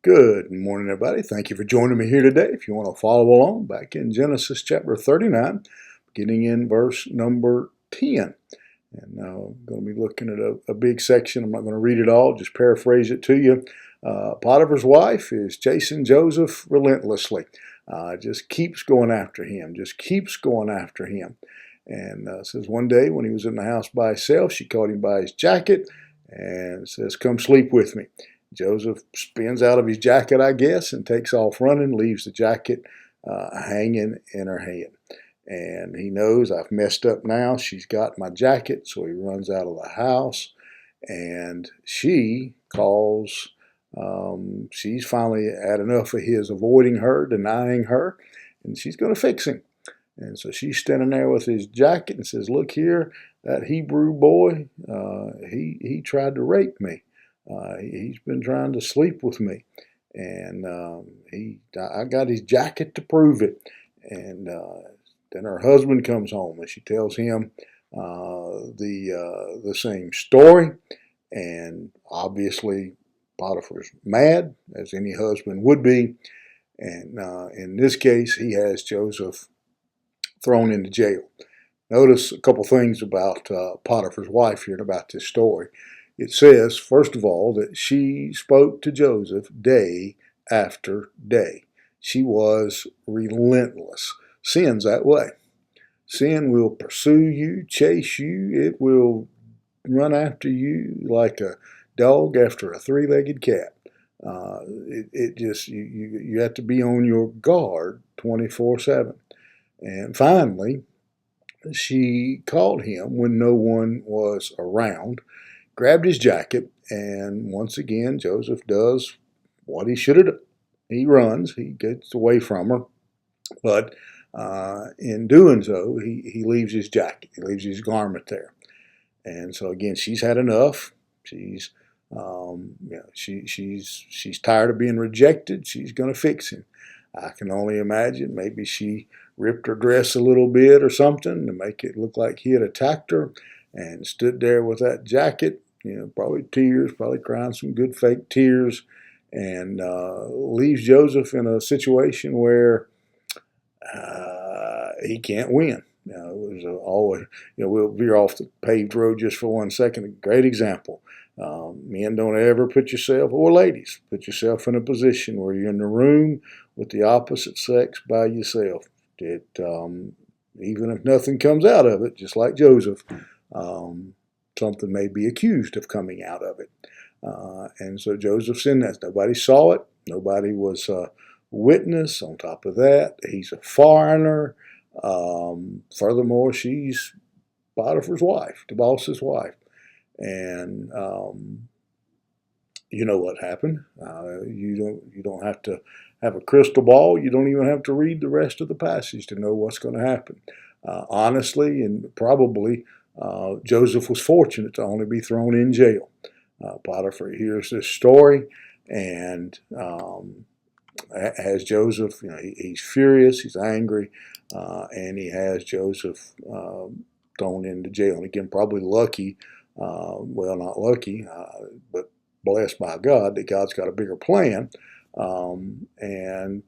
Good morning, everybody. Thank you for joining me here today. If you want to follow along, back in Genesis chapter 39, beginning in verse number 10. And I'm going to be looking at a big section. I'm not going to read it all, just paraphrase it to you. Potiphar's wife is chasing Joseph relentlessly. Just keeps going after him, just keeps going after him. And says one day when he was in the house by himself, she caught him by his jacket and says, "Come sleep with me." Joseph spins out of his jacket, I guess, and takes off running, leaves the jacket hanging in her hand. And he knows I've messed up now. She's got my jacket, so he runs out of the house. And she calls, she's finally had enough of his avoiding her, denying her, and she's going to fix him. And so she's standing there with his jacket and says, "Look here, that Hebrew boy, he tried to rape me. He's been trying to sleep with me, and I got his jacket to prove it." And then her husband comes home, and she tells him the same story. And obviously, Potiphar's mad, as any husband would be. And in this case, he has Joseph thrown into jail. Notice a couple things about Potiphar's wife here and about this story. It says, first of all, that she spoke to Joseph day after day. She was relentless. Sin's that way. Sin will pursue you, chase you. It will run after you like a dog after a three-legged cat. It just, you have to be on your guard 24/7. And finally, she called him when no one was around, grabbed his jacket, and once again, Joseph does what he should have done. He runs, he gets away from her, but in doing so, he leaves his jacket, he leaves his garment there. And so again, she's had enough. She's tired of being rejected. She's going to fix him. I can only imagine maybe she ripped her dress a little bit or something to make it look like he had attacked her, and stood there with that jacket, probably tears, probably crying some good fake tears, and leaves Joseph in a situation where he can't win. It was always, we'll veer off the paved road just for 1 second. A great example. Men, don't ever put yourself, or ladies, put yourself in a position where you're in the room with the opposite sex by yourself. Even if nothing comes out of it, just like Joseph, something may be accused of coming out of it. And so Joseph's in that. Nobody saw it. Nobody was a witness. On top of that, he's a foreigner. Furthermore, she's Potiphar's wife, the boss's wife. And you know what happened. You don't have to have a crystal ball. You don't even have to read the rest of the passage to know what's going to happen. Honestly, and probably, Joseph was fortunate to only be thrown in jail. Potiphar hears this story, and has Joseph. He's furious. He's angry, and he has Joseph thrown into jail. And again, probably lucky. Well, not lucky, but blessed by God that God's got a bigger plan, and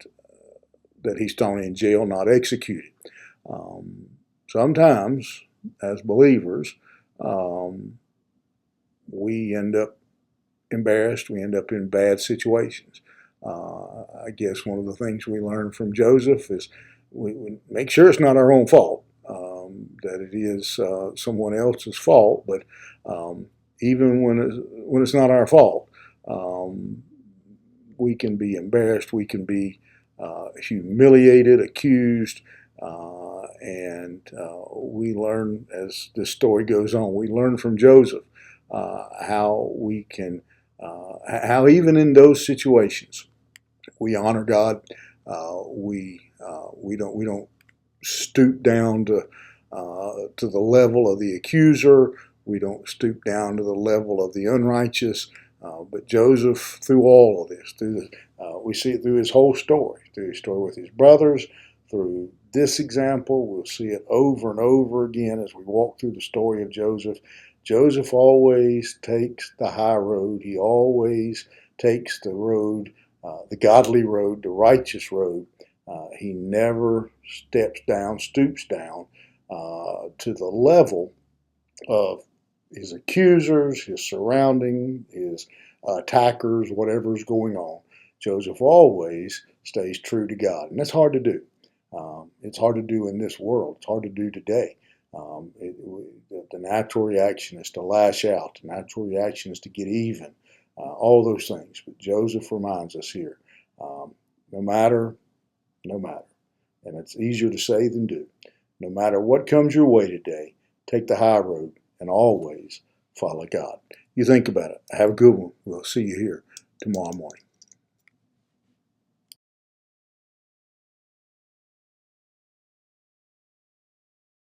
that he's thrown in jail, not executed. Sometimes, as believers, we end up embarrassed. We end up in bad situations. I guess one of the things we learn from Joseph is we make sure it's not our own fault, that it is someone else's fault. But even when it's not our fault, we can be embarrassed. We can be humiliated, accused, and we learn as this story goes on. We learn from Joseph how we can, how even in those situations, we honor God. We don't stoop down to the level of the accuser. We don't stoop down to the level of the unrighteous. But Joseph, through all of this, we see it through his whole story, through his story with his brothers, through this example. We'll see it over and over again as we walk through the story of Joseph. Joseph always takes the high road. He always takes the road the godly road, the righteous road. He never stoops down to the level of his accusers, his surrounding, his attackers, whatever's going on. Joseph always stays true to God, and that's hard to do. It's hard to do in this world. It's hard to do today. The natural reaction is to lash out. The natural reaction is to get even. All those things. But Joseph reminds us here, no matter, and it's easier to say than do, no matter what comes your way today, take the high road and always follow God. You think about it. Have a good one. We'll see you here tomorrow morning.